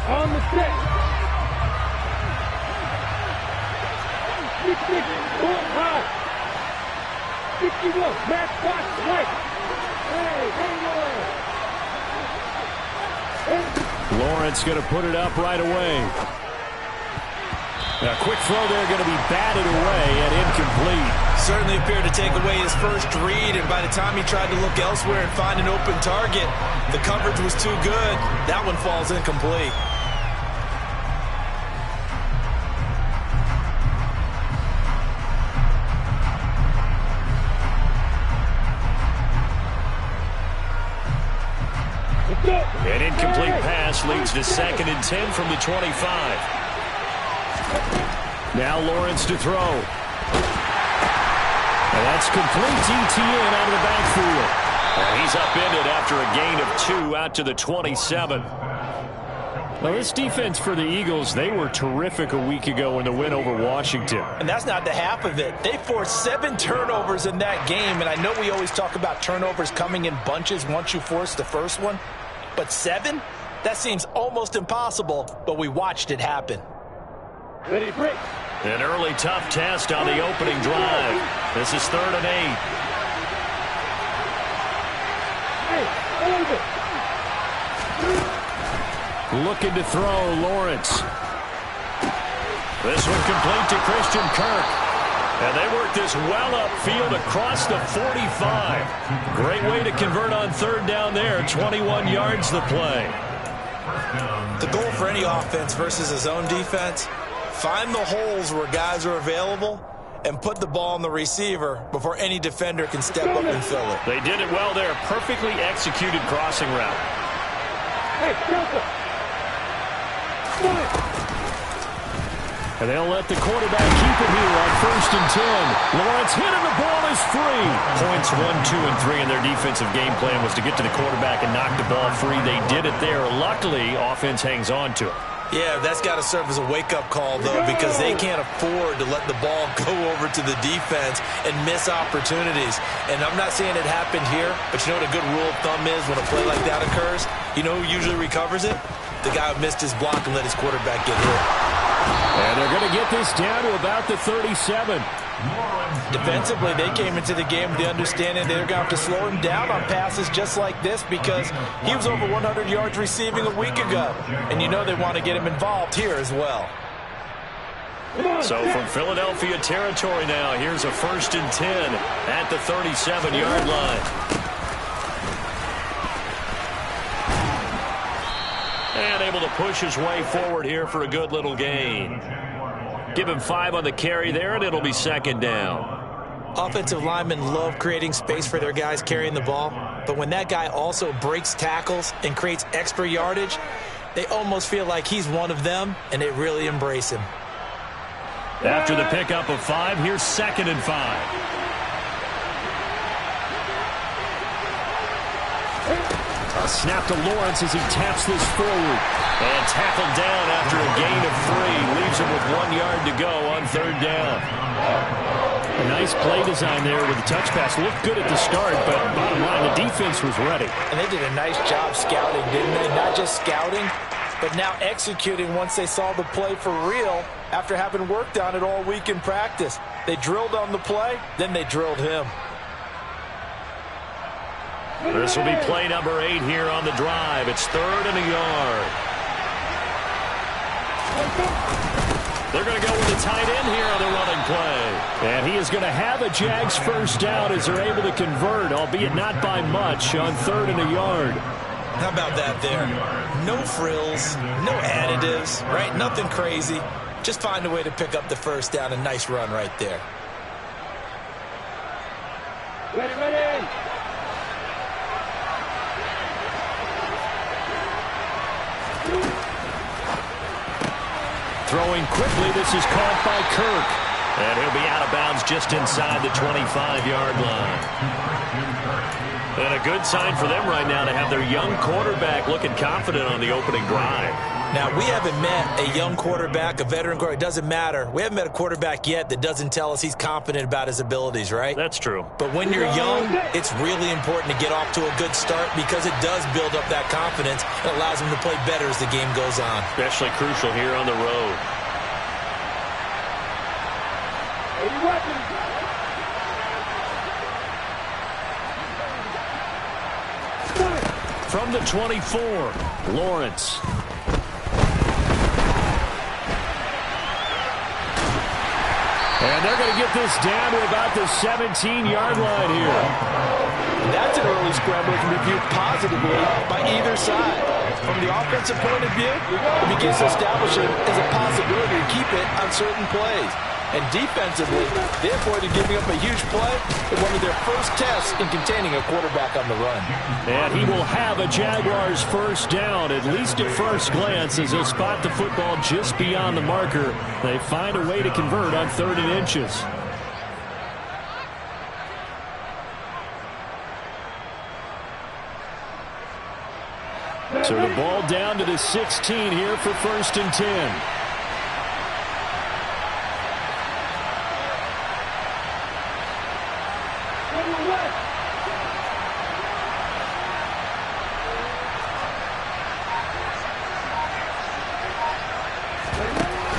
On the set. 66, full high. 61, match box right. Lawrence going to put it up right away. A quick throw there going to be batted away and incomplete. Certainly appeared to take away his first read, and by the time he tried to look elsewhere and find an open target, the coverage was too good. That one falls incomplete. An incomplete pass leads to 2nd and 10 from the 25. Now Lawrence to throw. And that's complete ETN out of the backfield. And he's upended after a gain of 2 out to the 27. Well, this defense for the Eagles, they were terrific a week ago in the win over Washington. And that's not the half of it. They forced 7 turnovers in that game, and I know we always talk about turnovers coming in bunches once you force the first one. But 7? That seems almost impossible, but we watched it happen. Ready, break. An early tough test on the opening drive. This is 3rd and 8. Hey, over. Looking to throw, Lawrence. This one complete to Christian Kirk. And they work this well upfield across the 45. Great way to convert on 3rd down there. 21 yards the play. The goal for any offense versus a zone defense, find the holes where guys are available and put the ball on the receiver before any defender can step up and fill it. They did it well there. Perfectly executed crossing route. Hey, Delta. And they'll let the quarterback keep it here on 1st and 10. Lawrence hit and the ball is free. Points 1, 2, and 3 in their defensive game plan was to get to the quarterback and knock the ball free. They did it there. Luckily, offense hangs on to it. Yeah, that's got to serve as a wake-up call, though, because they can't afford to let the ball go over to the defense and miss opportunities. And I'm not saying it happened here, but you know what a good rule of thumb is when a play like that occurs? You know who usually recovers it? The guy who missed his block and let his quarterback get hit. And they're going to get this down to about the 37. Defensively, they came into the game with the understanding they're going to have to slow him down on passes just like this because he was over 100 yards receiving a week ago. And you know they want to get him involved here as well. So from Philadelphia territory now, here's a 1st and 10 at the 37-yard line. And able to push his way forward here for a good little gain. Give him 5 on the carry there, and it'll be 2nd down. Offensive linemen love creating space for their guys carrying the ball, but when that guy also breaks tackles and creates extra yardage, they almost feel like he's one of them, and they really embrace him. After the pickup of 5, here's 2nd and 5. A snap to Lawrence as he taps this forward. And tackled down after a gain of 3. Leaves him with 1 yard to go on 3rd down. A nice play design there with the touch pass. Looked good at the start, but bottom line, the defense was ready. And they did a nice job scouting, didn't they? Not just scouting, but now executing once they saw the play for real after having worked on it all week in practice. They drilled on the play, then they drilled him. This will be play number 8 here on the drive. It's 3rd and a yard. They're going to go with the tight end here on the running play. And he is going to have a Jags 1st down as they're able to convert, albeit not by much, on 3rd and a yard. How about that there? No frills, no additives, right? Nothing crazy. Just find a way to pick up the 1st down. A nice run right there. Ready, ready. Throwing quickly, this is caught by Kirk. And he'll be out of bounds just inside the 25-yard line. And a good sign for them right now to have their young quarterback looking confident on the opening drive. Now, we haven't met a young quarterback, a veteran quarterback. It doesn't matter. We haven't met a quarterback yet that doesn't tell us he's confident about his abilities, right? That's true. But when you're young, it's really important to get off to a good start because it does build up that confidence and allows him to play better as the game goes on. Especially crucial here on the road. 80 weapons. From the 24, Lawrence. And they're going to get this down to about the 17-yard line here. That's an early scramble that can be viewed positively by either side. From the offensive point of view, it begins to establish it as a possibility to keep it on certain plays. And defensively, they avoided giving up a huge play in one of their first tests in containing a quarterback on the run. And he will have a Jaguars first down, at least at first glance, as they'll spot the football just beyond the marker. They find a way to convert on 3rd and inches. So the ball down to the 16 here for 1st and 10.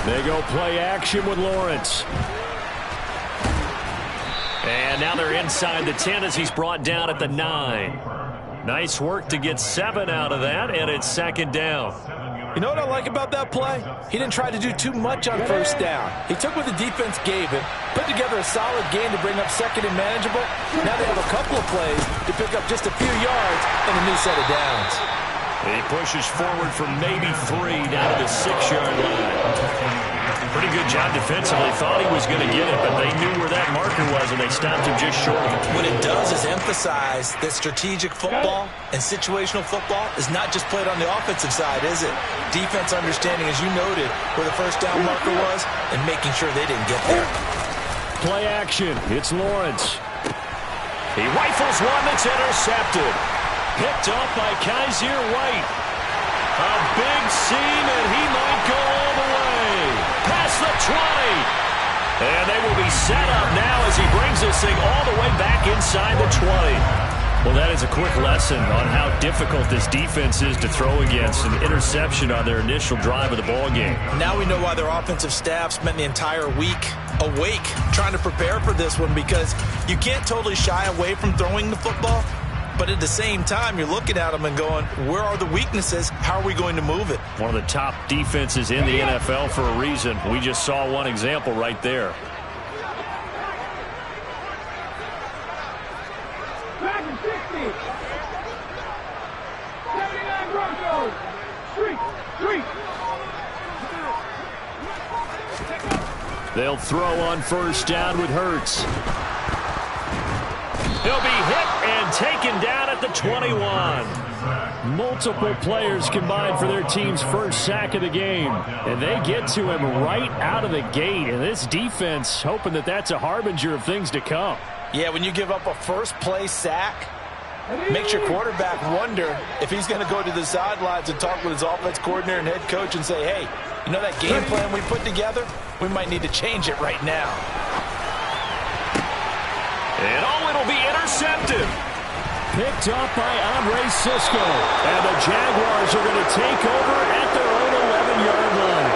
They go play action with Lawrence. And now they're inside the 10 as he's brought down at the 9. Nice work to get 7 out of that, and it's 2nd down. You know what I like about that play? He didn't try to do too much on 1st down. He took what the defense gave him, put together a solid game to bring up 2nd and manageable. Now they have a couple of plays to pick up just a few yards and a new set of downs. He pushes forward for maybe 3 down to the 6-yard line. Pretty good job defensively. Thought he was going to get it, but they knew where that marker was, and they stopped him just short. What it does is emphasize that strategic football and situational football is not just played on the offensive side, is it? Defense understanding, as you noted, where the 1st down marker was and making sure they didn't get there. Play action. It's Lawrence. He rifles one that's intercepted. Picked up by Kaiser White. A big seam, and he might go all the way. Past the 20. And they will be set up now as he brings this thing all the way back inside the 20. Well, that is a quick lesson on how difficult this defense is to throw against. An interception on their initial drive of the ball game. Now we know why their offensive staff spent the entire week awake trying to prepare for this one, because you can't totally shy away from throwing the football. But at the same time, you're looking at them and going, where are the weaknesses? How are we going to move it? One of the top defenses in the NFL for a reason. We just saw one example right there. Back in 60. 79 Broncos. Street. They'll throw on 1st down with Hurts. He'll be hit and taken down at the 21. Multiple players combined for their team's first sack of the game. And they get to him right out of the gate. And this defense hoping that that's a harbinger of things to come. Yeah, when you give up a first-play sack, makes your quarterback wonder if he's going to go to the sidelines and talk with his offense coordinator and head coach and say, hey, you know that game plan we put together? We might need to change it right now. And it'll be intercepted. Picked up by Andre Sisco. And the Jaguars are going to take over at their own 11-yard line.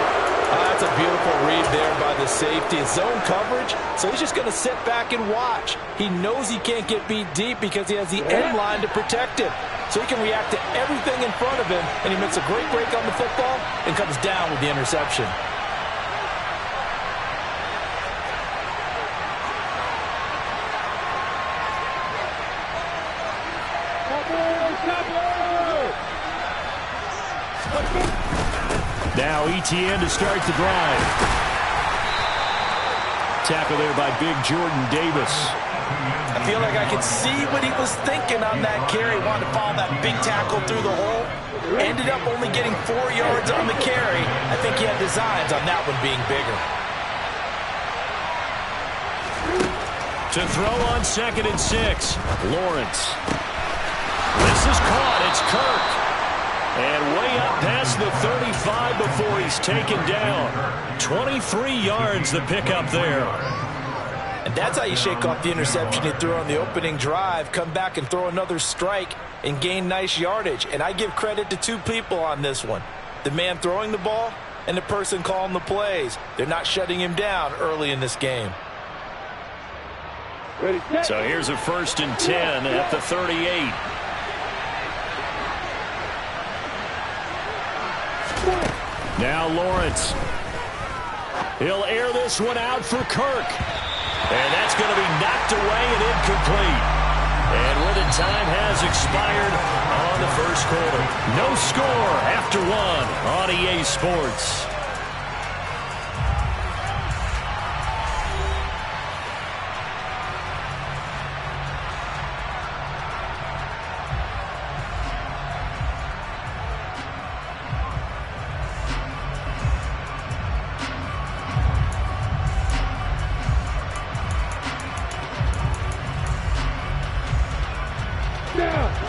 That's a beautiful read there by the safety. It's zone coverage, so he's just going to sit back and watch. He knows he can't get beat deep because he has the end line to protect him. So he can react to everything in front of him, and he makes a great break on the football and comes down with the interception. Now ETN to start the drive. Tackle there by big Jordan Davis. I feel like I could see what he was thinking on that carry. Wanted to follow that big tackle through the hole. Ended up only getting 4 yards on the carry. I think he had designs on that one being bigger. To throw on 2nd and 6. Lawrence. This is caught. It's Kirk. And way up past the 35 before he's taken down. 23 yards the pickup there. And that's how you shake off the interception he threw on the opening drive, come back and throw another strike and gain nice yardage. And I give credit to two people on this one. The man throwing the ball and the person calling the plays. They're not shutting him down early in this game. Ready, set. So here's a 1st and 10 at the 38. Now Lawrence. He'll air this one out for Kirk. And that's going to be knocked away and incomplete. And where the time has expired on the first quarter. No score after one on EA Sports.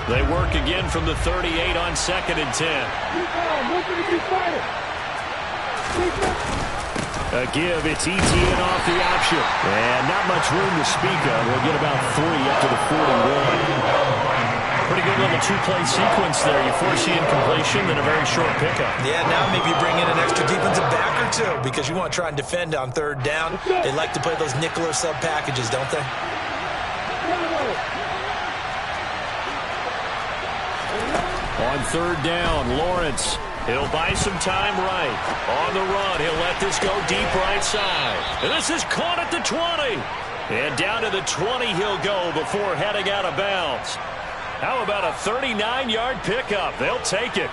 They work again from the 38 on 2nd and 10. A give, it's ETN off the option. And not much room to speak of. He'll get about 3 up to the 41. Pretty good little two-play sequence there. You force the incompletion, then a very short pickup. Yeah, now maybe you bring in an extra defensive back or two because you want to try and defend on 3rd down. They like to play those nickel or sub packages, don't they? On 3rd down, Lawrence. He'll buy some time right. On the run, he'll let this go deep right side. And this is caught at the 20. And down to the 20 he'll go before heading out of bounds. How about a 39-yard pickup? They'll take it.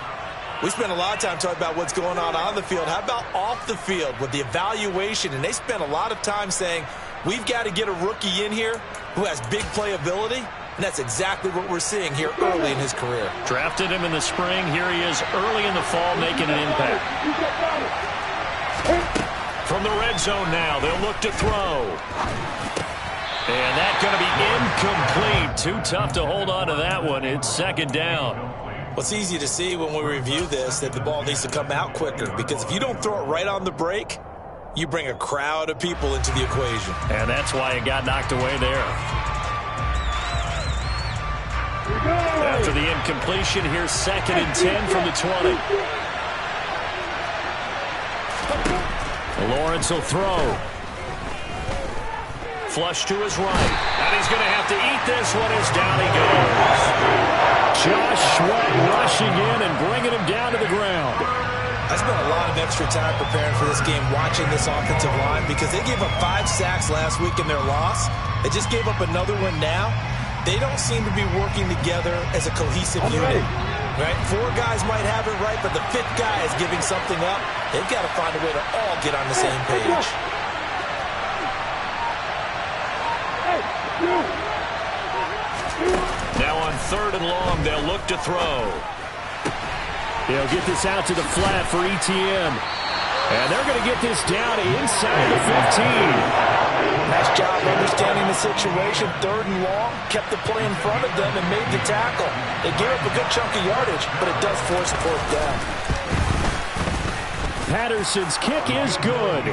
We spent a lot of time talking about what's going on the field. How about off the field with the evaluation? And they spent a lot of time saying, we've got to get a rookie in here who has big playability. And that's exactly what we're seeing here early in his career. Drafted him in the spring. Here he is early in the fall making an impact. From the red zone now, they'll look to throw. And that's going to be incomplete. Too tough to hold on to that one. It's 2nd down. Well, it's easy to see when we review this that the ball needs to come out quicker. Because if you don't throw it right on the break, you bring a crowd of people into the equation. And that's why it got knocked away there. After the incompletion, here's 2nd and 10 from the 20. Lawrence will throw. Flush to his right. And he's going to have to eat this one as down he goes. Josh Sweat rushing in and bringing him down to the ground. I spent a lot of extra time preparing for this game watching this offensive line because they gave up 5 sacks last week in their loss. They just gave up another one now. They don't seem to be working together as a cohesive unit. Right? 4 guys might have it right, but the 5th guy is giving something up. They've got to find a way to all get on the same page. Now on 3rd and long, they'll look to throw. They'll get this out to the flat for ETN. And they're going to get this down inside the 15. Nice job understanding the situation. 3rd and long, kept the play in front of them and made the tackle. They gave up a good chunk of yardage, but it does force a 4th down. Patterson's kick is good.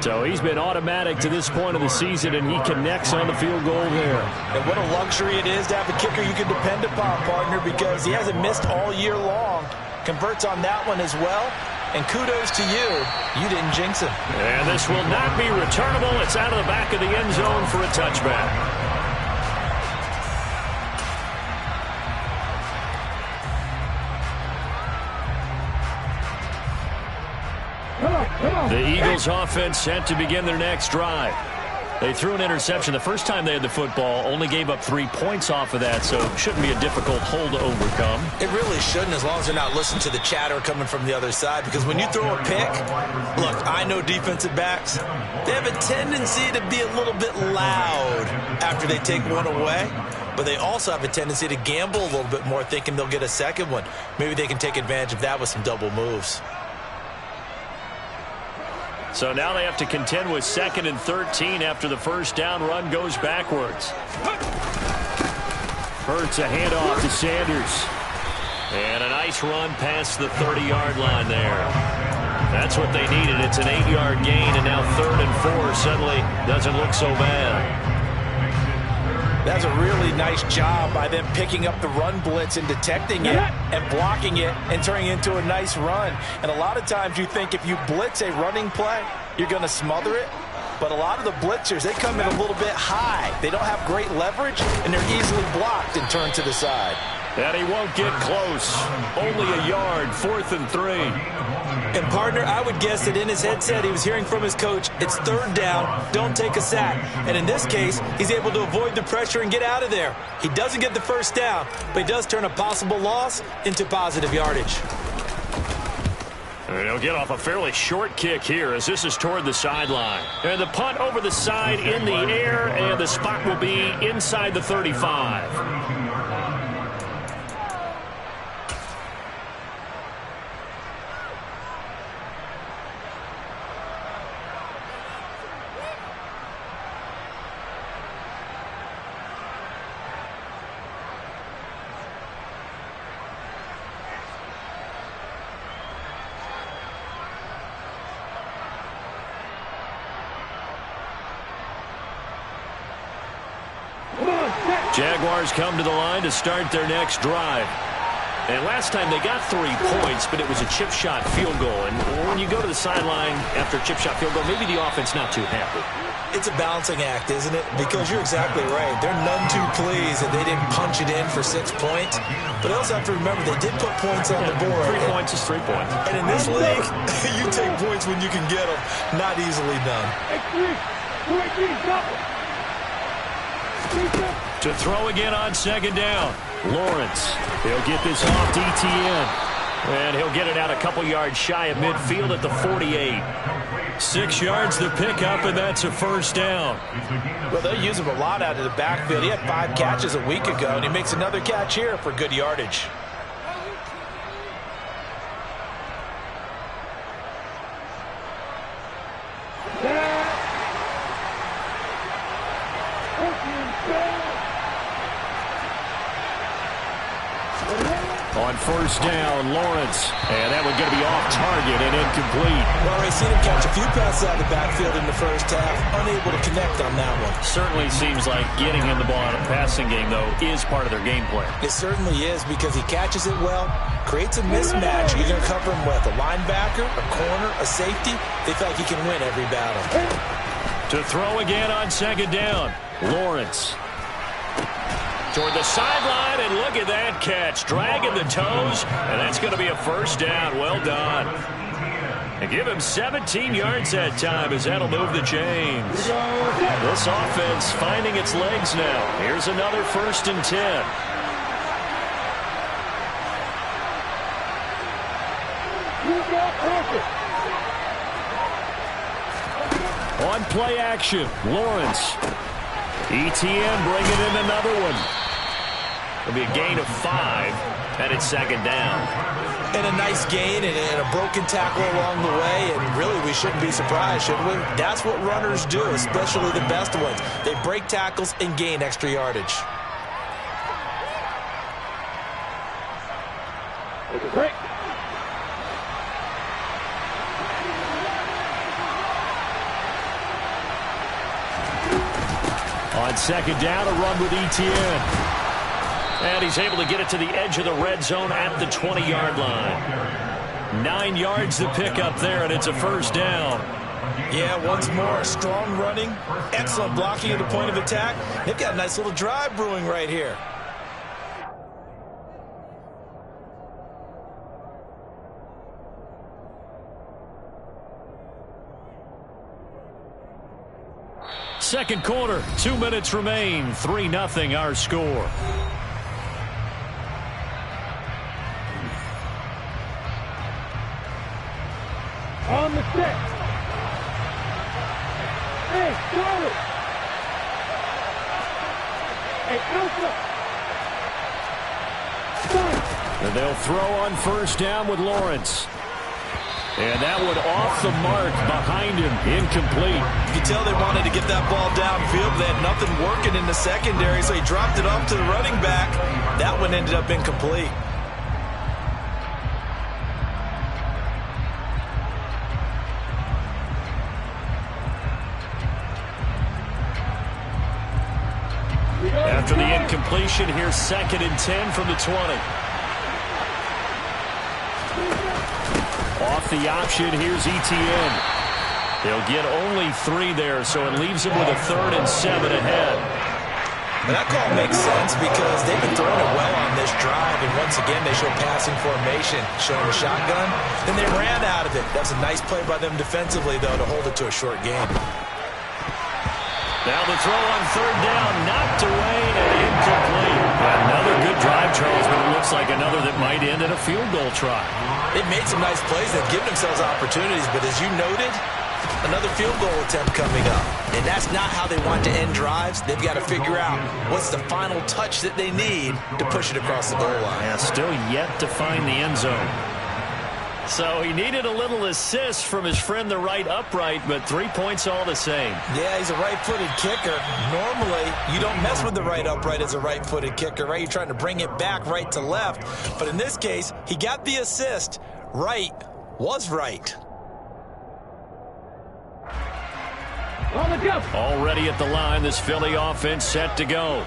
So he's been automatic to this point of the season, and he connects on the field goal there. And what a luxury it is to have a kicker you can depend upon, partner, because he hasn't missed all year long. Converts on that one as well. And kudos to you. You didn't jinx him. And this will not be returnable. It's out of the back of the end zone for a touchback. The Eagles offense set to begin their next drive. They threw an interception the first time they had the football, only gave up 3 points off of that, so it shouldn't be a difficult hole to overcome. It really shouldn't, as long as they're not listening to the chatter coming from the other side, because when you throw a pick, look, I know defensive backs, they have a tendency to be a little bit loud after they take one away, but they also have a tendency to gamble a little bit more, thinking they'll get a second one. Maybe they can take advantage of that with some double moves. So now they have to contend with 2nd and 13 after the first down run goes backwards. Hurts a handoff to Sanders. And a nice run past the 30-yard line there. That's what they needed. It's an 8-yard gain, and now 3rd and 4 suddenly doesn't look so bad. That's a really nice job by them picking up the run blitz and detecting it and blocking it and turning it into a nice run. And a lot of times you think if you blitz a running play, you're going to smother it. But a lot of the blitzers, they come in a little bit high. They don't have great leverage, and they're easily blocked and turned to the side. And he won't get close. Only a yard, 4th and 3. And, partner, I would guess that in his headset he was hearing from his coach, it's 3rd down, don't take a sack. And in this case, he's able to avoid the pressure and get out of there. He doesn't get the 1st down, but he does turn a possible loss into positive yardage. And he'll get off a fairly short kick here as this is toward the sideline. And the punt over the side in the air, and the spot will be inside the 35. Jaguars come to the line to start their next drive. And last time they got 3 points, but it was a chip shot field goal. And when you go to the sideline after a chip shot field goal, maybe the offense not too happy. It's a balancing act, isn't it? Because you're exactly right. They're none too pleased that they didn't punch it in for 6 points. But also have to remember they did put points on the board. 3 points is 3 points. And in this league, you take points when you can get them. Not easily done. To throw again on 2nd down. Lawrence. He'll get this off to ETN. And he'll get it out a couple yards shy of midfield at the 48. 6 yards to pick up, and that's a 1st down. Well, they'll use him a lot out of the backfield. He had 5 catches a week ago, and he makes another catch here for good yardage. On 1st down, Lawrence. And that one going to be off target and incomplete. Well, I've seen him catch a few passes out of the backfield in the 1st half. Unable to connect on that one. Certainly seems like getting him the ball out of the passing game, though, is part of their game plan. It certainly is because he catches it well, creates a mismatch. You're going to cover him with a linebacker, a corner, a safety. They feel like he can win every battle. To throw again on 2nd down, Lawrence. Toward the sideline, and look at that catch. Dragging the toes, and that's going to be a 1st down. Well done. And give him 17 yards that time as that'll move the chains. This offense finding its legs now. Here's another 1st and 10. On play action, Lawrence. ETN bringing in another one. It'll be a gain of 5, and it's 2nd down. And a nice gain and a broken tackle along the way, and really we shouldn't be surprised, should we? That's what runners do, especially the best ones. They break tackles and gain extra yardage. Break. On 2nd down, a run with ETN. And he's able to get it to the edge of the red zone at the 20-yard line. 9 yards to pick up there, and it's a 1st down. Yeah, once more, strong running, excellent blocking at the point of attack. They've got a nice little drive brewing right here. Second quarter, 2 minutes remain. 3-0 our score. On the stick. Hey, Charlie. Hey, Alpha. And they'll throw on 1st down with Lawrence. And that one off the mark behind him, incomplete. You could tell they wanted to get that ball downfield. They had nothing working in the secondary, so he dropped it off to the running back. That one ended up incomplete. After the incompletion, here's 2nd and 10 from the 20. Off the option, here's Etienne. They'll get only 3 there, so it leaves them with a 3rd and 7 ahead. And that call makes sense because they've been throwing it well on this drive, and once again they show passing formation, showing the shotgun. Then they ran out of it. That's a nice play by them defensively, though, to hold it to a short game. Now the throw on 3rd down, knocked away and incomplete. Another good drive, Charles, but it looks like another that might end in a field goal try. They've made some nice plays. They've given themselves opportunities, but as you noted, another field goal attempt coming up. And that's not how they want to end drives. They've got to figure out what's the final touch that they need to push it across the goal line. Yeah, still yet to find the end zone. So he needed a little assist from his friend the right upright, but 3 points all the same. Yeah, he's a right-footed kicker. Normally, you don't mess with the right upright as a right-footed kicker, right? You're trying to bring it back right to left. But in this case, he got the assist. Right was right. On the jump. Already at the line, this Philly offense set to go.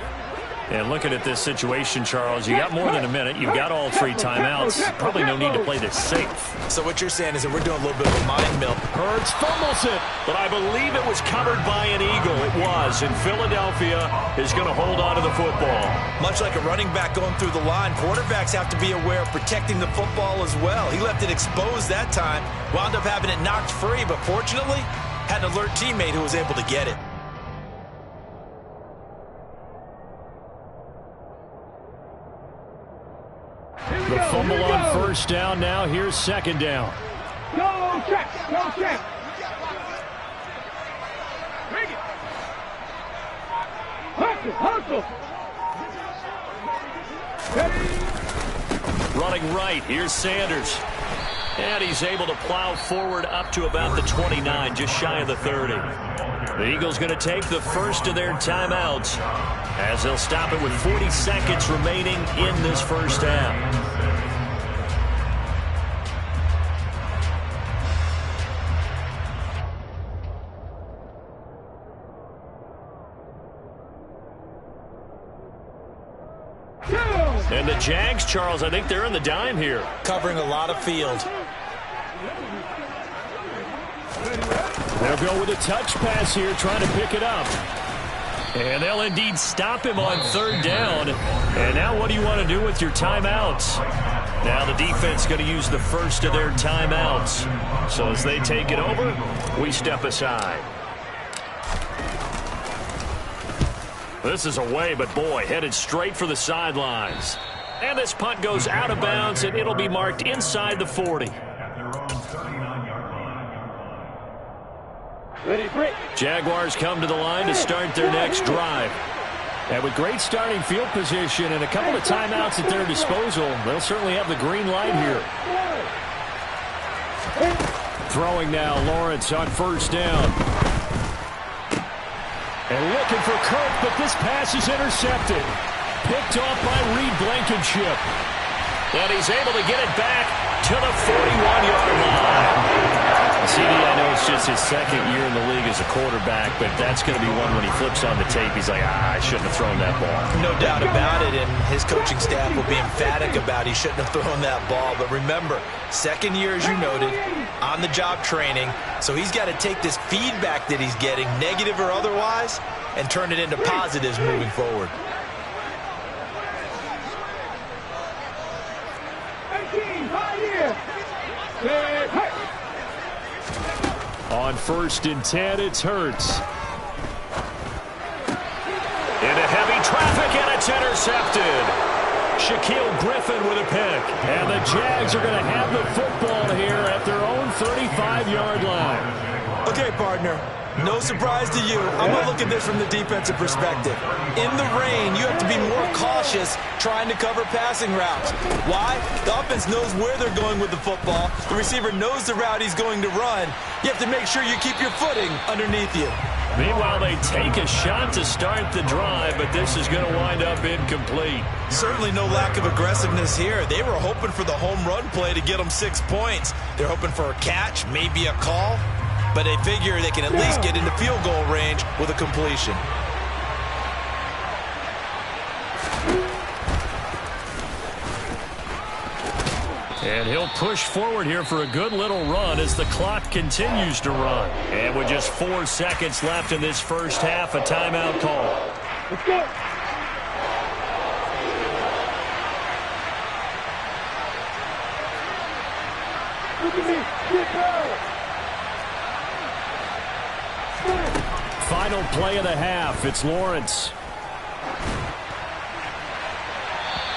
And looking at this situation, Charles, you got more than a minute. You've got all 3 timeouts. Probably no need to play this safe. So what you're saying is that we're doing a little bit of a mind meld. Hurts fumbles it, but I believe it was covered by an Eagle. It was, and Philadelphia is going to hold on to the football. Much like a running back going through the line, quarterbacks have to be aware of protecting the football as well. He left it exposed that time, wound up having it knocked free, but fortunately, had an alert teammate who was able to get it. The fumble on 1st down. Now here's 2nd down. Go check. Go check. Bring it. Hustle. Hustle. Running right. Here's Sanders. And he's able to plow forward up to about the 29, just shy of the 30. The Eagles going to take the first of their timeouts as they'll stop it with 40 seconds remaining in this first half. And the Jags, Charles, I think they're in the dime here. Covering a lot of field. They'll go with a touch pass here, trying to pick it up. And they'll indeed stop him on 3rd down. And now what do you want to do with your timeouts? Now the defense is going to use the first of their timeouts. So as they take it over, we step aside. This is away, but boy, headed straight for the sidelines. And this punt goes out of bounds, and it'll be marked inside the 40. Ready, break. Jaguars come to the line to start their next drive. And with great starting field position and a couple of timeouts at their disposal, they'll certainly have the green light here. Throwing now, Lawrence on 1st down. And looking for Kirk, but this pass is intercepted. Picked off by Reed Blankenship. And he's able to get it back to the 41-yard line. CD, I know it's just his 2nd year in the league as a quarterback, but that's going to be one when he flips on the tape. He's like, I shouldn't have thrown that ball. No doubt about it, and his coaching staff will be emphatic about he shouldn't have thrown that ball. But remember, 2nd year, as you noted, on-the-job training, so he's got to take this feedback that he's getting, negative or otherwise, and turn it into positives moving forward. On 1st and 10, it's Hurts. Into heavy traffic, and it's intercepted. Shaquille Griffin with a pick. And the Jags are going to have the football here at their own 35-yard line. Okay, partner, No surprise to you. I'm going to look at this from the defensive perspective. In the rain, you have to be more cautious trying to cover passing routes. Why? The offense knows where they're going with the football. The receiver knows the route he's going to run. You have to make sure you keep your footing underneath you. Meanwhile, they take a shot to start the drive, but this is going to wind up incomplete. Certainly no lack of aggressiveness here. They were hoping for the home run play to get them 6 points. They're hoping for a catch, maybe a call, but they figure they can at least get into field goal range with a completion. And he'll push forward here for a good little run as the clock continues to run. And with just 4 seconds left in this first half, a timeout call. Let's go. Look at me. Get down. Final play of the half. It's Lawrence.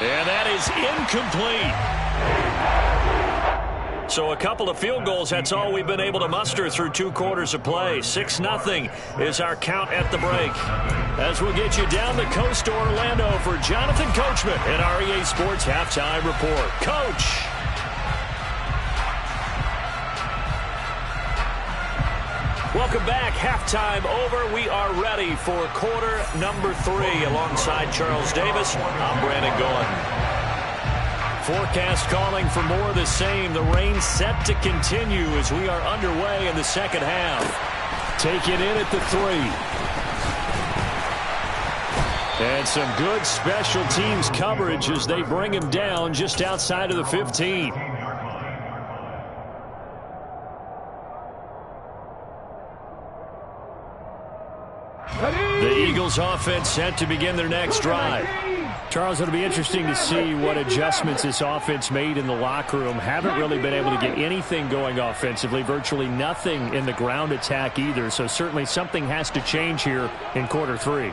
And that is incomplete. So a couple of field goals, that's all we've been able to muster through 2 quarters of play. 6-0 is our count at the break. As we'll get you down the coast to Orlando for Jonathan Coachman at REA Sports Halftime Report. Coach! Welcome back. Halftime over. We are ready for quarter number 3. Alongside Charles Davis, I'm Brandon Gordon. Forecast calling for more of the same. The rain set to continue as we are underway in the second half. Take it in at the 3. And some good special teams coverage as they bring him down just outside of the 15. The Eagles offense set to begin their next drive. Charles, it'll be interesting to see what adjustments this offense made in the locker room. Haven't really been able to get anything going offensively, virtually nothing in the ground attack either. So certainly something has to change here in quarter 3.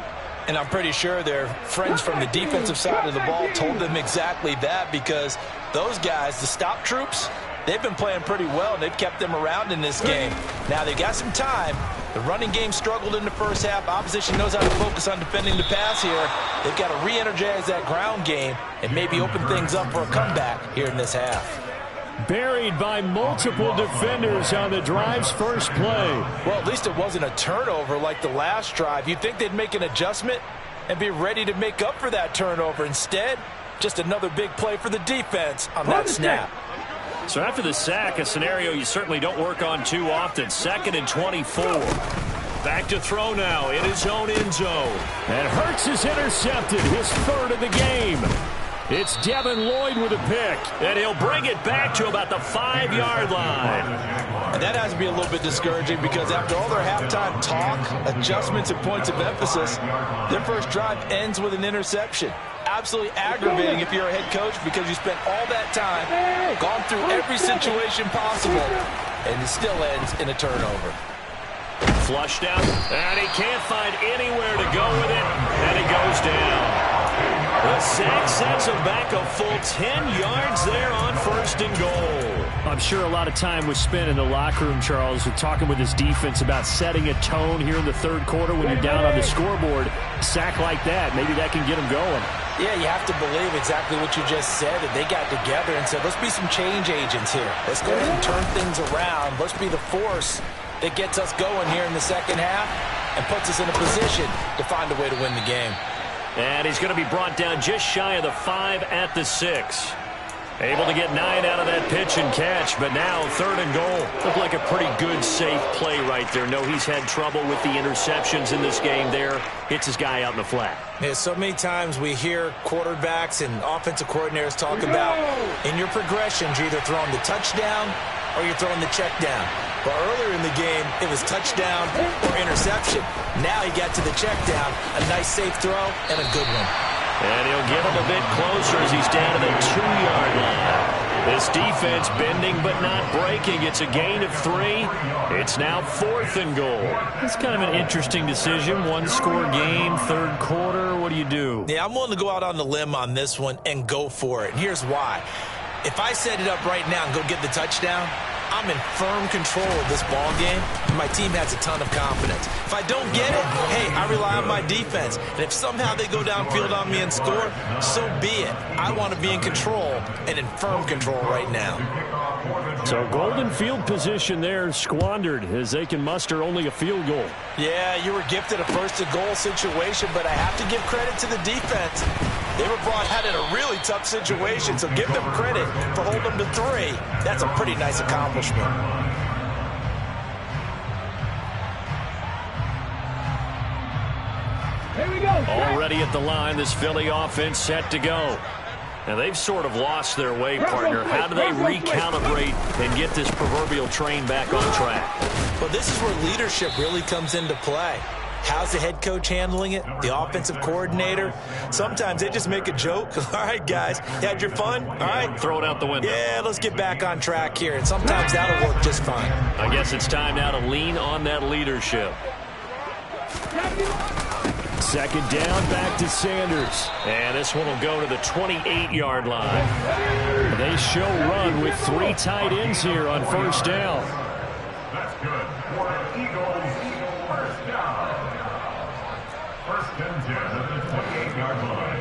And I'm pretty sure their friends from the defensive side of the ball told them exactly that, because those guys, the stop troops, they've been playing pretty well, and they've kept them around in this game. Now, they've got some time. The running game struggled in the first half. Opposition knows how to focus on defending the pass here. They've got to re-energize that ground game and maybe open things up for a comeback here in this half. Buried by multiple defenders on the drive's first play. Well, at least it wasn't a turnover like the last drive. You'd think they'd make an adjustment and be ready to make up for that turnover. Instead, just another big play for the defense on that snap. So after the sack, a scenario you certainly don't work on too often. 2nd and 24. Back to throw now in his own end zone. And Hurts is intercepted, his 3rd of the game. It's Devin Lloyd with a pick, and he'll bring it back to about the 5-yard line. And that has to be a little bit discouraging, because after all their halftime talk, adjustments and points of emphasis, their first drive ends with an interception. Absolutely aggravating if you're a head coach, because you spent all that time, gone through every situation possible, and it still ends in a turnover. Flushed out, and he can't find anywhere to go with it, and he goes down. The sack sets him back a full 10 yards there on 1st and goal. I'm sure a lot of time was spent in the locker room, Charles, talking with his defense about setting a tone here in the 3rd quarter when you're down on the scoreboard. A sack like that, maybe that can get him going. Yeah, you have to believe exactly what you just said, that they got together and said, let's be some change agents here. Let's go ahead and turn things around. Let's be the force that gets us going here in the second half and puts us in a position to find a way to win the game. And he's going to be brought down just shy of the 5 at the 6. Able to get 9 out of that pitch and catch, but now 3rd and goal. Looked like a pretty good, safe play right there. No, he's had trouble with the interceptions in this game there. Hits his guy out in the flat. Yeah, so many times we hear quarterbacks and offensive coordinators talk about, in your progressions, you're either throwing the touchdown or you're throwing the check down. But earlier in the game, it was touchdown or interception. Now he got to the check down, a nice safe throw, and a good one. And he'll get him a bit closer as he's down to the 2-yard line. This defense bending but not breaking. It's a gain of 3. It's now 4th and goal. It's kind of an interesting decision. 1-score game, 3rd quarter. What do you do? Yeah, I'm willing to go out on the limb on this one and go for it. And here's why. If I set it up right now and go get the touchdown, I'm in firm control of this ball game, and my team has a ton of confidence. If I don't get it, hey, I rely on my defense. And if somehow they go downfield on me and score, so be it. I want to be in control and in firm control right now. So golden field position there squandered as they can muster only a field goal. Yeah, you were gifted a first-to-goal situation, but I have to give credit to the defense. They were brought out in a really tough situation, so give them credit for holding them to 3. That's a pretty nice accomplishment. Here we go. Already at the line, this Philly offense set to go. Now, they've sort of lost their way, partner. How do they recalibrate and get this proverbial train back on track? Well, this is where leadership really comes into play. How's the head coach handling it? The offensive coordinator? Sometimes they just make a joke. All right, guys, you had your fun? All right. Throw it out the window. Yeah, let's get back on track here. And sometimes that'll work just fine. I guess it's time now to lean on that leadership. Second down, back to Sanders. And this one will go to the 28-yard line. They show run with 3 tight ends here on first down. That's good. For the Eagles, first down. First and 10 at the 28-yard line.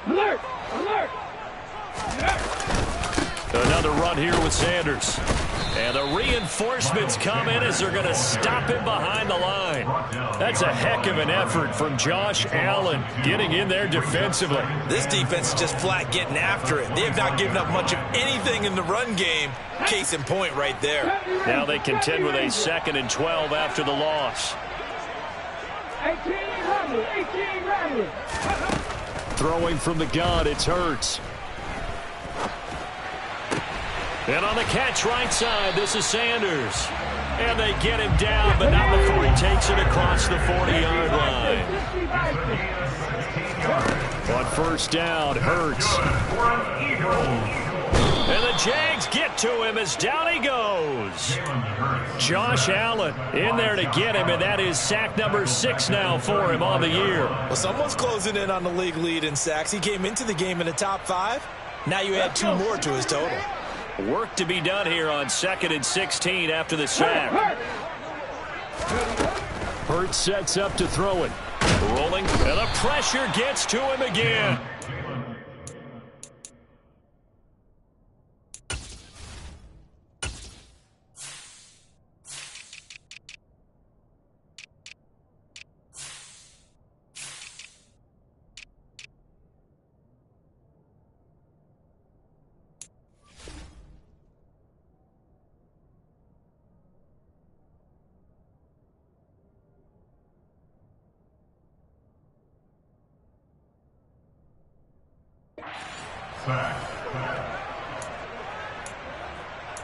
Alert! Alert! Another run here with Sanders. And the reinforcements come in as they're going to stop him behind the line. That's a heck of an effort from Josh Allen getting in there defensively. This defense is just flat getting after it. They have not given up much of anything in the run game. Case in point right there. Now they contend with a 2nd and 12 after the loss. 18 Ramblin'. Throwing from the gun, it's Hurts. And on the catch right side, this is Sanders. And they get him down, but not before he takes it across the 40-yard line. On first down, Hurts. And the Jags get to him as down he goes. Josh Allen in there to get him, and that is sack number 6 now for him on the year. Well, someone's closing in on the league lead in sacks. He came into the game in the top 5. Now you add 2 more to his total. Work to be done here on 2nd and 16 after the sack. Hurts sets up to throw it. Rolling, and the pressure gets to him again.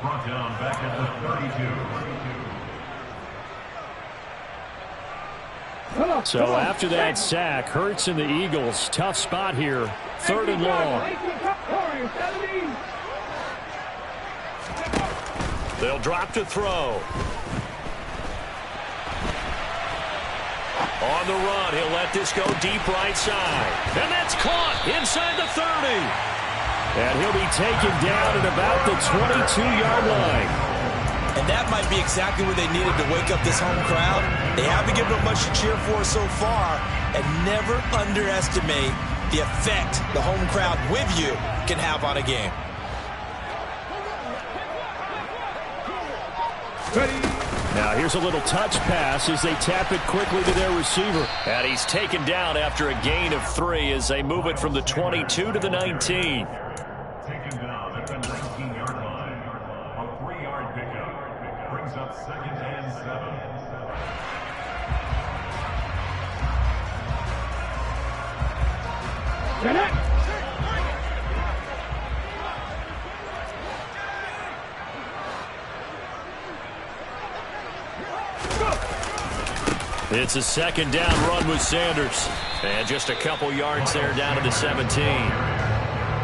Brought down back at the 32. So after that sack, Hurts and the Eagles, tough spot here. 3rd and long. They'll drop to throw. On the run, he'll let this go deep right side. And that's caught inside the 30. And he'll be taken down at about the 22-yard line. And that might be exactly what they needed to wake up this home crowd. They haven't given them much to cheer for so far. And never underestimate the effect the home crowd with you can have on a game. Now here's a little touch pass as they tap it quickly to their receiver. And he's taken down after a gain of 3 as they move it from the 22 to the 19. Taken down at the 19-yard line. A 3-yard pickup brings up 2nd and 7. It's a 2nd down run with Sanders. And just a couple yards there down to the 17.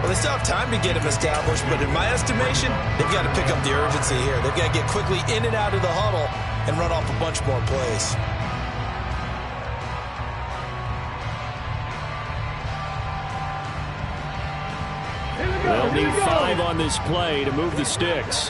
Well, they still have time to get him established, but in my estimation, they've got to pick up the urgency here. They've got to get quickly in and out of the huddle and run off a bunch more plays. They'll need 5 on this play to move the sticks.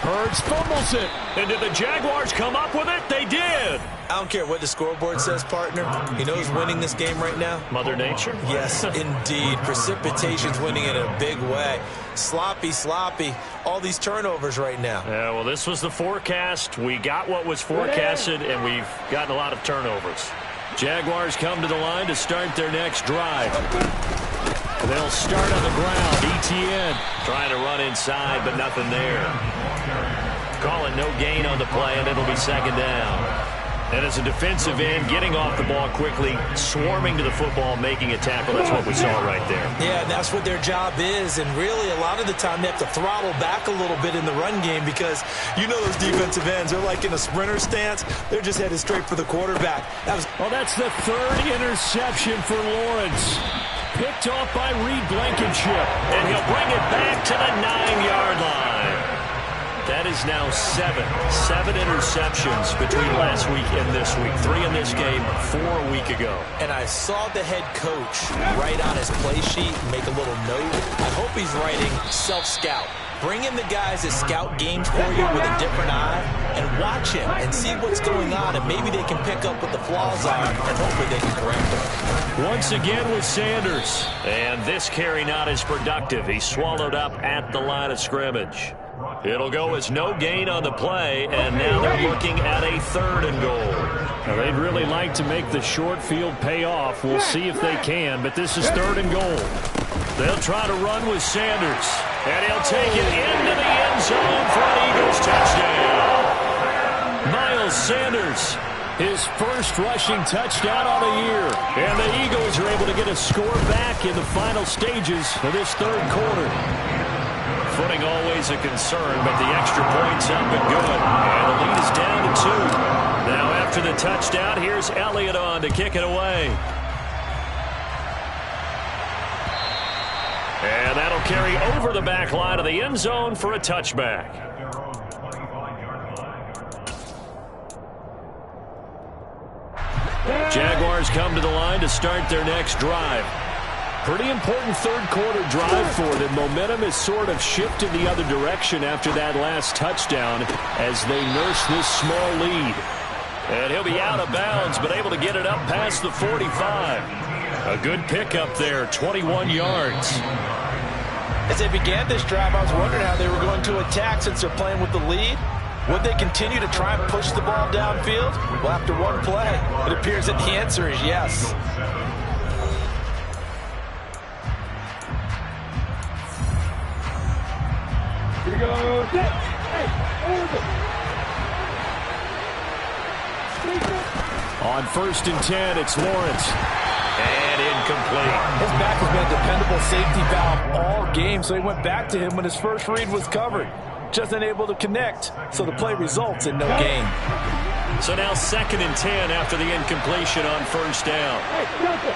Hurts fumbles it. And did the Jaguars come up with it? They did. I don't care what the scoreboard says, partner. You know who's winning this game right now? Mother Nature? Yes, indeed. Precipitation's winning in a big way. Sloppy, sloppy. All these turnovers right now. Yeah, well, this was the forecast. We got what was forecasted, and we've gotten a lot of turnovers. Jaguars come to the line to start their next drive. They'll start on the ground. ETN trying to run inside, but nothing there. Call it no gain on the play, and it'll be second down. And as a defensive end, getting off the ball quickly, swarming to the football, making a tackle, that's what we saw right there. Yeah, and that's what their job is. And really, a lot of the time, they have to throttle back a little bit in the run game because you know those defensive ends, they're like in a sprinter stance. They're just headed straight for the quarterback. Well, that's the 3rd interception for Lawrence. Picked off by Reed Blankenship. And he'll bring it back to the 9-yard line. That is now 7 interceptions between last week and this week. 3 in this game, 4 a week ago. And I saw the head coach write on his play sheet, make a little note. I hope he's writing self-scout. Bring in the guys that scout games for you with a different eye and watch him and see what's going on, and maybe they can pick up what the flaws are, and hopefully they can correct them. Once again with Sanders. And this carry not as productive. He's swallowed up at the line of scrimmage. It'll go as no gain on the play, and now they're looking at a 3rd and goal. Now, they'd really like to make the short field pay off. We'll see if they can, but this is 3rd and goal. They'll try to run with Sanders, and he'll take it into the end zone for an Eagles touchdown. Miles Sanders, his first rushing touchdown on the year. And the Eagles are able to get a score back in the final stages of this 3rd quarter. Footing always a concern, but the extra point's up and good. And the lead is down to 2. Now after the touchdown, here's Elliott on to kick it away. And that'll carry over the back line of the end zone for a touchback. Jaguars come to the line to start their next drive. Pretty important 3rd quarter drive for them. Momentum has sort of shifted the other direction after that last touchdown as they nurse this small lead. And he'll be out of bounds, but able to get it up past the 45. A good pickup there, 21 yards. As they began this drive, I was wondering how they were going to attack since they're playing with the lead. Would they continue to try and push the ball downfield? Well, after one play, it appears that the answer is yes. Here we go. On 1st and 10, it's Lawrence. And incomplete. His back has been a dependable safety valve all game, so he went back to him when his first read was covered. Just unable to connect, so the play results in no gain. So now 2nd and 10 after the incompletion on 1st down. Hey, Delta.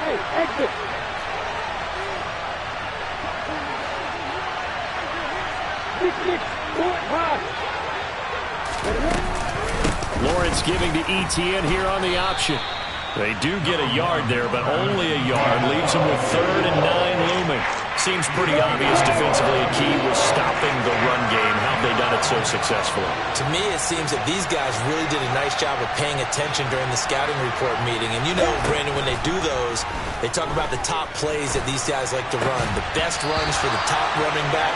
Hey, exit. Lawrence giving to ETN here on the option. They do get a yard there, but only a yard. Leaves them with 3rd and 9 looming. Seems pretty obvious defensively a key was stopping the run game. How have they done it so successfully? To me, it seems that these guys really did a nice job of paying attention during the scouting report meeting. And you know, Brandon, when they do those, they talk about the top plays that these guys like to run. The best runs for the top running back,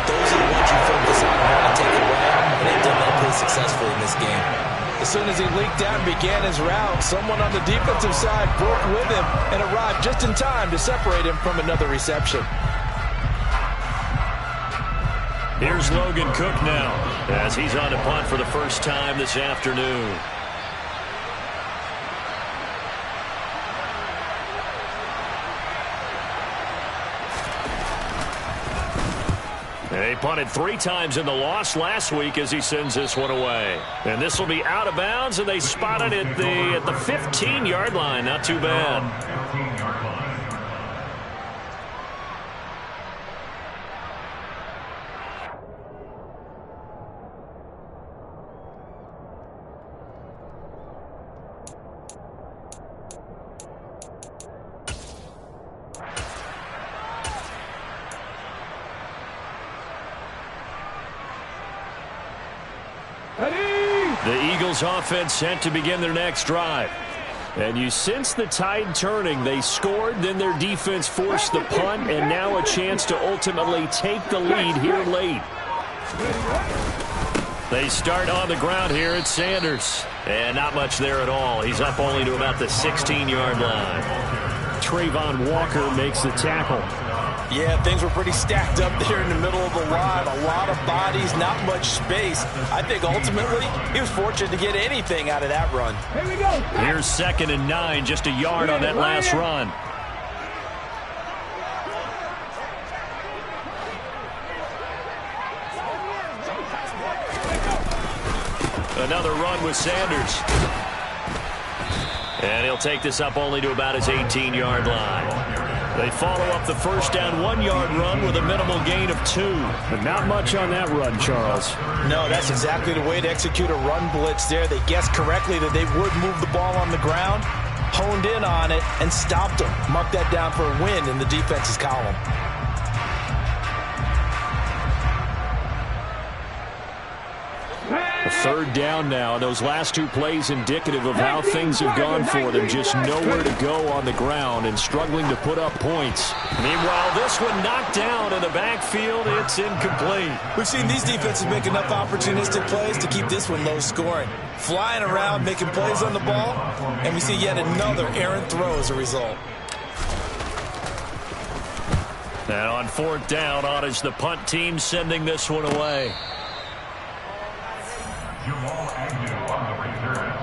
those are the ones you focus on and want to take away. And they've done that pretty successfully in this game. As soon as he leaked out and began his route, someone on the defensive side broke with him and arrived just in time to separate him from another reception. Here's Logan Cook now as he's on to punt for the first time this afternoon. They punted 3 times in the loss last week as he sends this one away. And this will be out of bounds, and they spot it at the 15-yard line. Not too bad. Eagles offense set to begin their next drive. And you sense the tide turning. They scored, then their defense forced the punt, and now a chance to ultimately take the lead here late. They start on the ground here at Sanders. And not much there at all. He's up only to about the 16-yard line. Trayvon Walker makes the tackle. Yeah, things were pretty stacked up there in the middle of the line. A lot of bodies, not much space. I think ultimately he was fortunate to get anything out of that run. Here we go. Here's 2nd and 9, just a yard on that last run. Another run with Sanders. And he'll take this up only to about his 18-yard line. They follow up the first down 1-yard run with a minimal gain of 2. But not much on that run, Charles. No, that's exactly the way to execute a run blitz there. They guessed correctly that they would move the ball on the ground, honed in on it, and stopped them. Mark that down for a win in the defense's column. A 3rd down now. Those last 2 plays indicative of how things have gone for them. Just nowhere to go on the ground and struggling to put up points. Meanwhile, this one knocked down in the backfield. It's incomplete. We've seen these defenses make enough opportunistic plays to keep this one low scoring. Flying around, making plays on the ball, and we see yet another errant throw as a result. And on 4th down, on is the punt team sending this one away. Jamal Agnew on the return.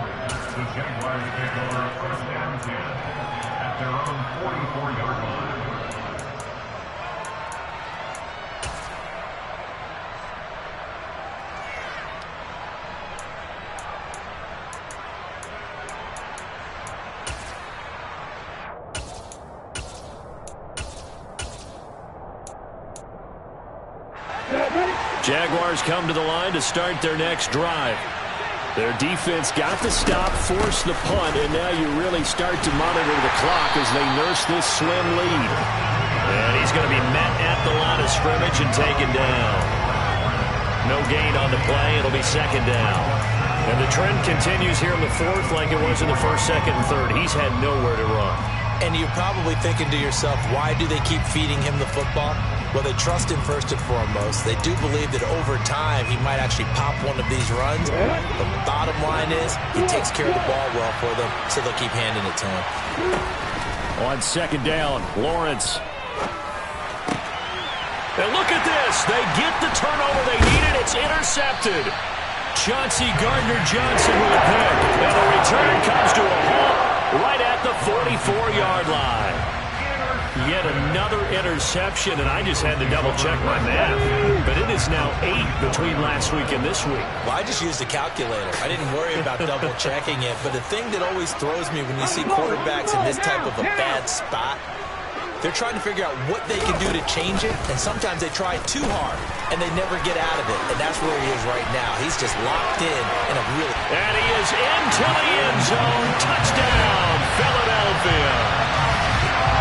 The Jaguars take over 1st and 10 at their own 44-yard line. Jaguars come to the line to start their next drive. Their defense got the stop, forced the punt, and now you really start to monitor the clock as they nurse this slim lead. And he's going to be met at the line of scrimmage and taken down. No gain on the play. It'll be 2nd down. And the trend continues here in the 4th like it was in the 1st, 2nd, and 3rd. He's had nowhere to run. And you're probably thinking to yourself, why do they keep feeding him the football? Well, they trust him first and foremost. They do believe that over time he might actually pop one of these runs. But the bottom line is he takes care of the ball well for them, so they'll keep handing it to him. On 2nd down, Lawrence. And look at this. They get the turnover they needed. It's intercepted. Chauncey Gardner-Johnson with a pick. And the return comes to a halt right at the 44-yard line. Yet another interception, and I just had to double-check my math. But it is now 8 between last week and this week. Well, I just used a calculator. I didn't worry about double-checking it. But the thing that always throws me when you see quarterbacks in this type of a bad spot, they're trying to figure out what they can do to change it, and sometimes they try too hard, and they never get out of it. And that's where he is right now. He's just locked in a really... And he is into the end zone. Touchdown, Philadelphia.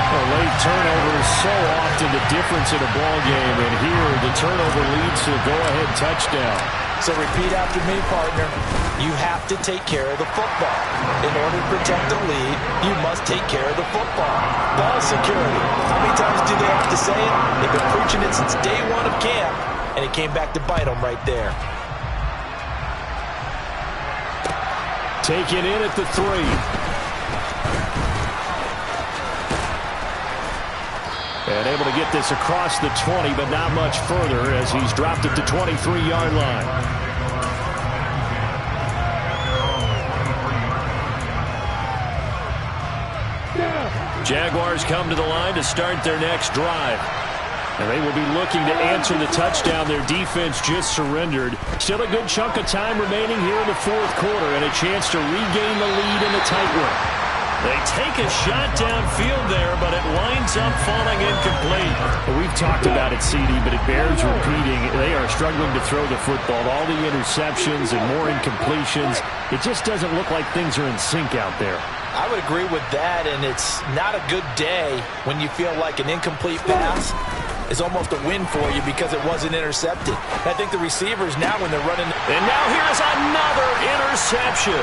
A late turnover is so often the difference in a ball game, and here the turnover leads to a go-ahead touchdown. So repeat after me, partner. You have to take care of the football. In order to protect the lead, you must take care of the football. Ball security. How many times do they have to say it? They've been preaching it since day 1 of camp, and it came back to bite them right there. Taken in at the 3. And able to get this across the 20, but not much further as he's dropped at the 23-yard line. Jaguars come to the line to start their next drive. And they will be looking to answer the touchdown their defense just surrendered. Still a good chunk of time remaining here in the 4th quarter and a chance to regain the lead in a tight one. They take a shot downfield there, but it winds up falling incomplete. Well, we've talked about it, CD, but it bears repeating. They are struggling to throw the football. All the interceptions and more incompletions. It just doesn't look like things are in sync out there. I would agree with that, and it's not a good day when you feel like an incomplete pass is almost a win for you because it wasn't intercepted. I think the receivers now when they're running... And now here's another interception.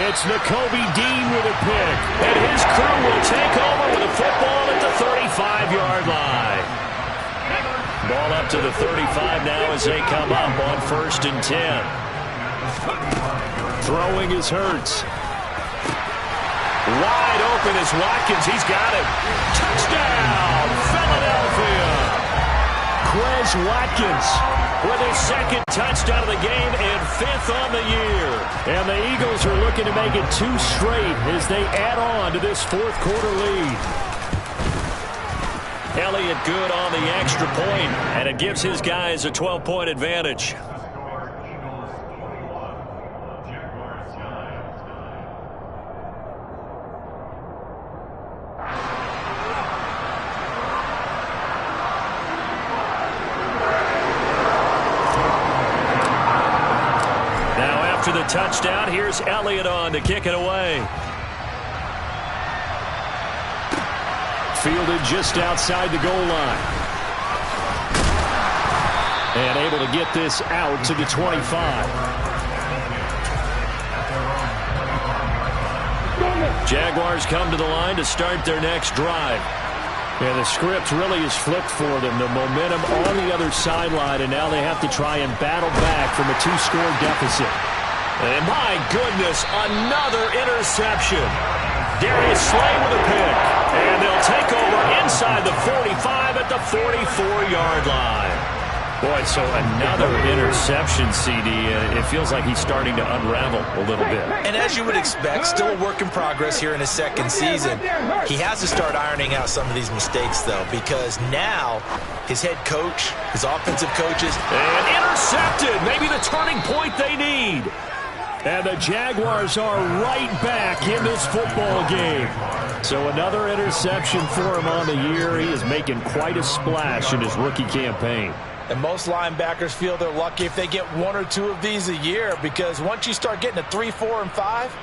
It's Nakobe Dean with a pick, and his crew will take over with a football at the 35-yard line. Ball up to the 35 now as they come up on 1st and 10. Throwing is Hurts. Wide open is Watkins. He's got it. Touchdown, Philadelphia. Quez Watkins with his 2nd touchdown of the game and 5th on the year. And the Eagles are looking to make it 2 straight as they add on to this 4th quarter lead. Elliott good on the extra point, and it gives his guys a 12-point advantage. After the touchdown, here's Elliott on to kick it away. Fielded just outside the goal line. And able to get this out to the 25. Jaguars come to the line to start their next drive. And the script really is flipped for them. The momentum on the other sideline, and now they have to try and battle back from a 2-score deficit. And my goodness, another interception. Darius Slay with a pick. And they'll take over inside the 45 at the 44-yard line. Boy, so another interception, CD. It feels like he's starting to unravel a little bit. And as you would expect, still a work in progress here in his 2nd season. He has to start ironing out some of these mistakes, though, because now his head coach, his offensive coaches... And intercepted! Maybe the turning point they need. And the Jaguars are right back in this football game. So another interception for him on the year. He is making quite a splash in his rookie campaign. And most linebackers feel they're lucky if they get 1 or 2 of these a year, because once you start getting to 3, 4, and 5,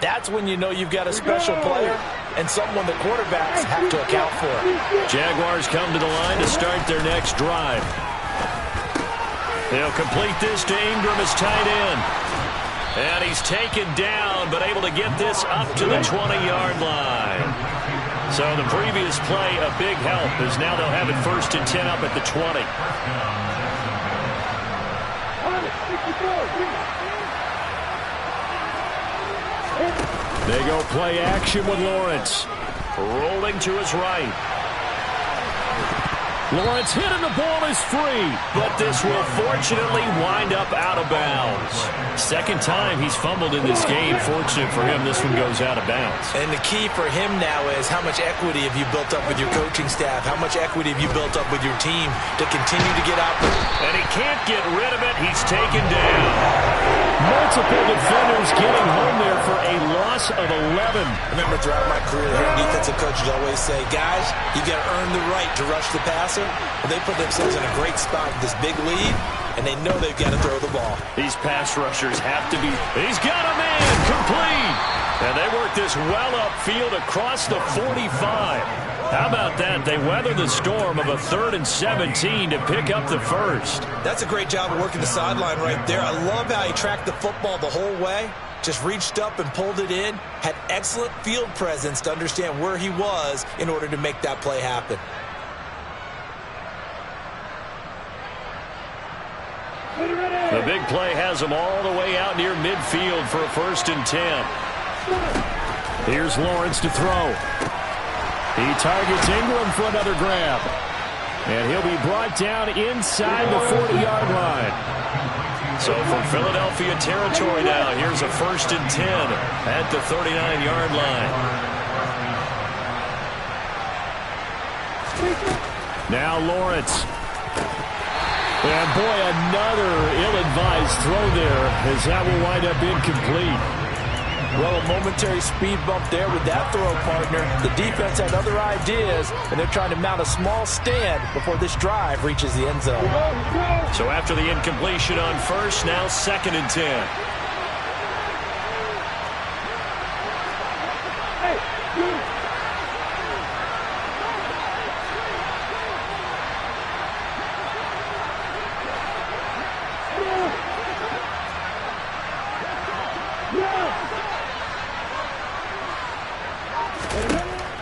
that's when you know you've got a special player and someone the quarterbacks have to account for. Jaguars come to the line to start their next drive. They'll complete this to Ingram as tight end. And he's taken down, but able to get this up to the 20-yard line. So the previous play, a big help, as now they'll have it 1st and 10 up at the 20. They go play action with Lawrence. Rolling to his right. Lawrence hit and the ball is free, but this will fortunately wind up out of bounds. 2nd time he's fumbled in this game. Fortunate for him, this one goes out of bounds. And the key for him now is how much equity have you built up with your coaching staff? How much equity have you built up with your team to continue to get out? And he can't get rid of it. He's taken down. Multiple defenders getting home there for a loss of 11. I remember throughout my career, hearing defensive coaches always say, guys, you got to earn the right to rush the passer. Well, they put themselves in a great spot with this big lead, and they know they've got to throw the ball. These pass rushers have to be. He's got a man complete. And they work this well upfield across the 45. How about that? They weather the storm of a 3rd and 17 to pick up the first. That's a great job of working the sideline right there. I love how he tracked the football the whole way. Just reached up and pulled it in. Had excellent field presence to understand where he was in order to make that play happen. The big play has them all the way out near midfield for a 1st and 10. Here's Lawrence to throw. He targets Ingram for another grab. And he'll be brought down inside the 40-yard line. So from Philadelphia territory now, here's a 1st and 10 at the 39-yard line. Now Lawrence. And boy, another ill-advised throw there, as that will wind up incomplete. Well, a momentary speed bump there with that throw, partner. The defense had other ideas, and they're trying to mount a small stand before this drive reaches the end zone. So after the incompletion on 1st, now 2nd and 10.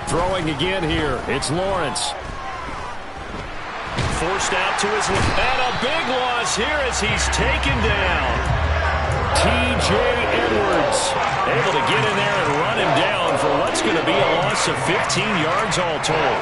Throwing again here. It's Lawrence. Forced out to his left. And a big loss here as he's taken down. T.J. Edwards able to get in there and run him down for what's going to be a loss of 15 yards all told.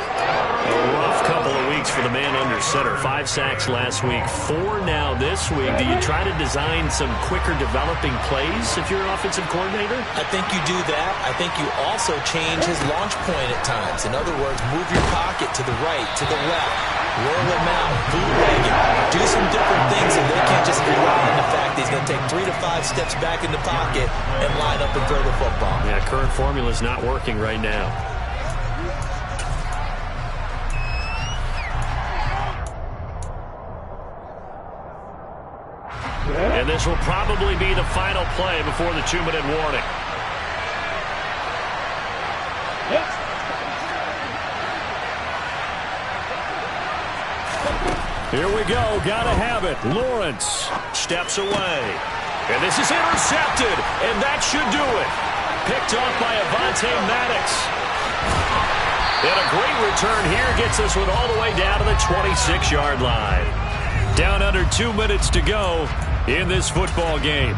A rough couple of weeks for the man under center. 5 sacks last week, 4 now this week. Do you try to design some quicker developing plays if you're an offensive coordinator? I think you do that. I think you also change his launch point at times. In other words, move your pocket to the right, to the left. Roll him out, bootleg him. Do some different things so they can't just rely on the fact that he's going to take 3 to 5 steps back in the pocket and line up and throw the football. Yeah, current formula is not working right now. And this will probably be the final play before the 2-minute warning. Here we go. Gotta have it. Lawrence Steps away. And this is intercepted. And that should do it. Picked off by Avonte Maddox. And a great return here gets this one all the way down to the 26-yard line. Down under 2 minutes to go in this football game.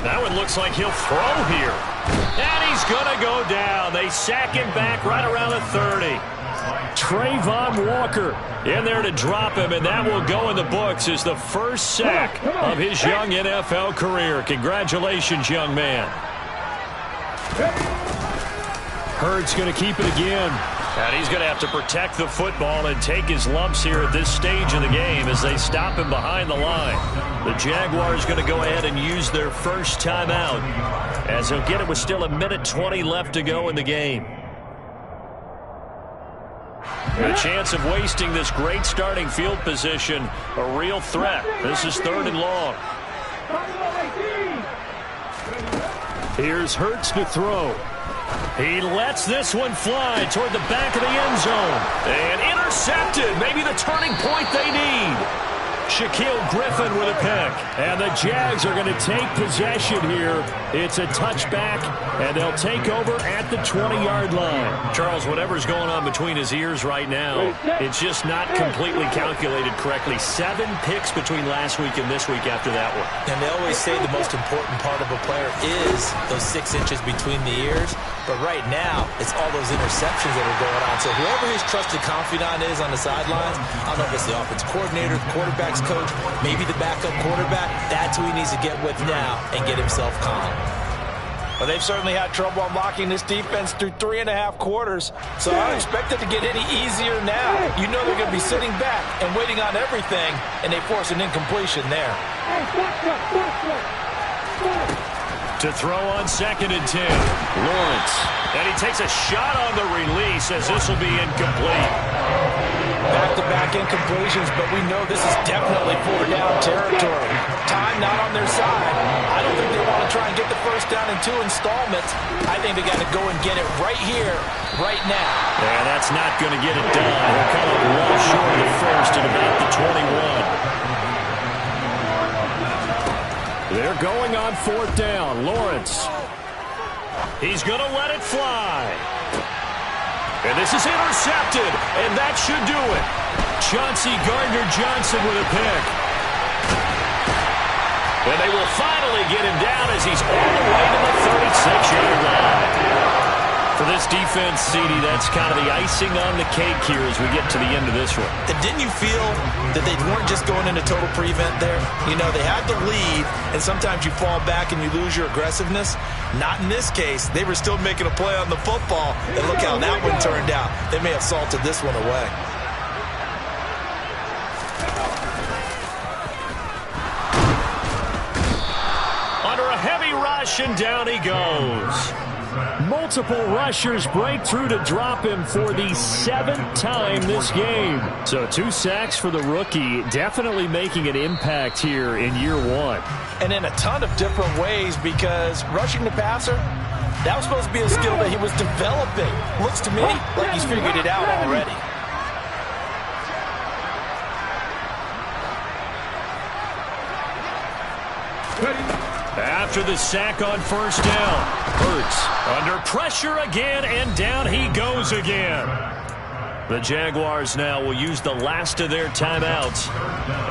That one looks like he'll throw here. And he's going to go down. They sack him back right around the 30. Trayvon Walker in there to drop him, and that will go in the books as the first sack of his young NFL career. Congratulations, young man. Hurts going to keep it again. And he's going to have to protect the football and take his lumps here at this stage of the game as they stop him behind the line. The Jaguars going to go ahead and use their first timeout as he'll get it with still 1:20 left to go in the game. And a chance of wasting this great starting field position, a real threat. This is 3rd and long. Here's Hurts to throw. He lets this one fly toward the back of the end zone. And intercepted. Maybe the turning point they need. Shaquille Griffin with a pick. And the Jags are going to take possession here. It's a touchback, and they'll take over at the 20-yard line. Charles, whatever's going on between his ears right now, it's just not completely calculated correctly. 7 picks between last week and this week after that one. And they always say the most important part of a player is those 6 inches between the ears. But right now, it's all those interceptions that are going on. So whoever his trusted confidant is on the sidelines, I don't know if it's the offensive coordinator, the quarterback's coach, maybe the backup quarterback, that's who he needs to get with now and get himself calm. Well, they've certainly had trouble unlocking this defense through 3.5 quarters, so I don't expect it to get any easier now. You know they're going to be sitting back and waiting on everything, and they force an incompletion there. To throw on 2nd and 10. Lawrence. And he takes a shot on the release as this will be incomplete. Back-to-back incompletions, but we know this is definitely 4-down territory. Time not on their side. I don't think they want to try and get the first down in 2 installments. I think they got to go and get it right here, right now. Yeah, that's not going to get it done. They'll come up well short of the first at about the 21. They're going on 4th down. Lawrence. He's going to let it fly. And this is intercepted, and that should do it. Chauncey Gardner-Johnson with a pick. And they will finally get him down as he's all the way to the 36-yard line. For this defense, CD, that's kind of the icing on the cake here as we get to the end of this one. And didn't you feel that they weren't just going into total prevent there? You know, they had the lead, and sometimes you fall back and you lose your aggressiveness. Not in this case. They were still making a play on the football, and look how that one turned out. They may have salted this one away. Under a heavy rush, and down he goes. Multiple rushers break through to drop him for the 7th time this game. So 2 sacks for the rookie, definitely making an impact here in year 1. And in a ton of different ways, because rushing the passer, That was supposed to be a skill that he was developing. Looks to me like he's figured it out already. After the sack on first down, Hurts under pressure again, and down he goes again. The Jaguars now will use the last of their timeouts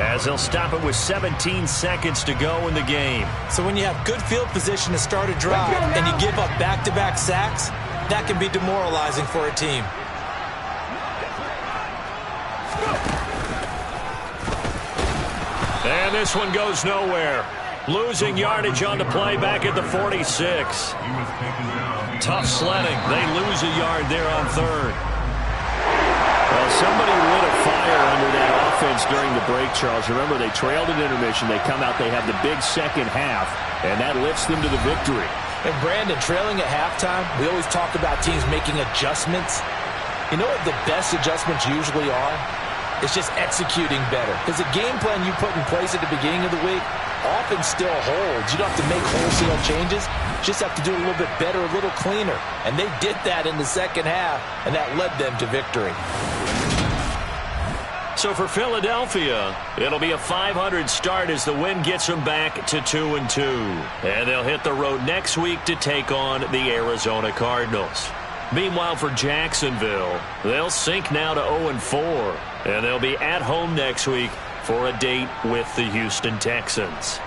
as they'll stop it with 17 seconds to go in the game. So when you have good field position to start a drive and you give up back-to-back sacks, that can be demoralizing for a team. And this one goes nowhere. Losing yardage on the play back at the 46. Tough sledding. They lose a yard there on third. Well, somebody lit a fire under that offense during the break, Charles. Remember, they trailed at intermission. They come out, they have the big second half, and that lifts them to the victory. And Brandon, trailing at halftime, we always talk about teams making adjustments. You know what the best adjustments usually are? It's just executing better. Because the game plan you put in place at the beginning of the week often still holds. You don't have to make wholesale changes. You just have to do it a little bit better, a little cleaner. And they did that in the second half, and that led them to victory. So for Philadelphia, it'll be a 500 start as the win gets them back to 2-2. And they'll hit the road next week to take on the Arizona Cardinals. Meanwhile, for Jacksonville, they'll sink now to 0-4. And they'll be at home next week for a date with the Houston Texans.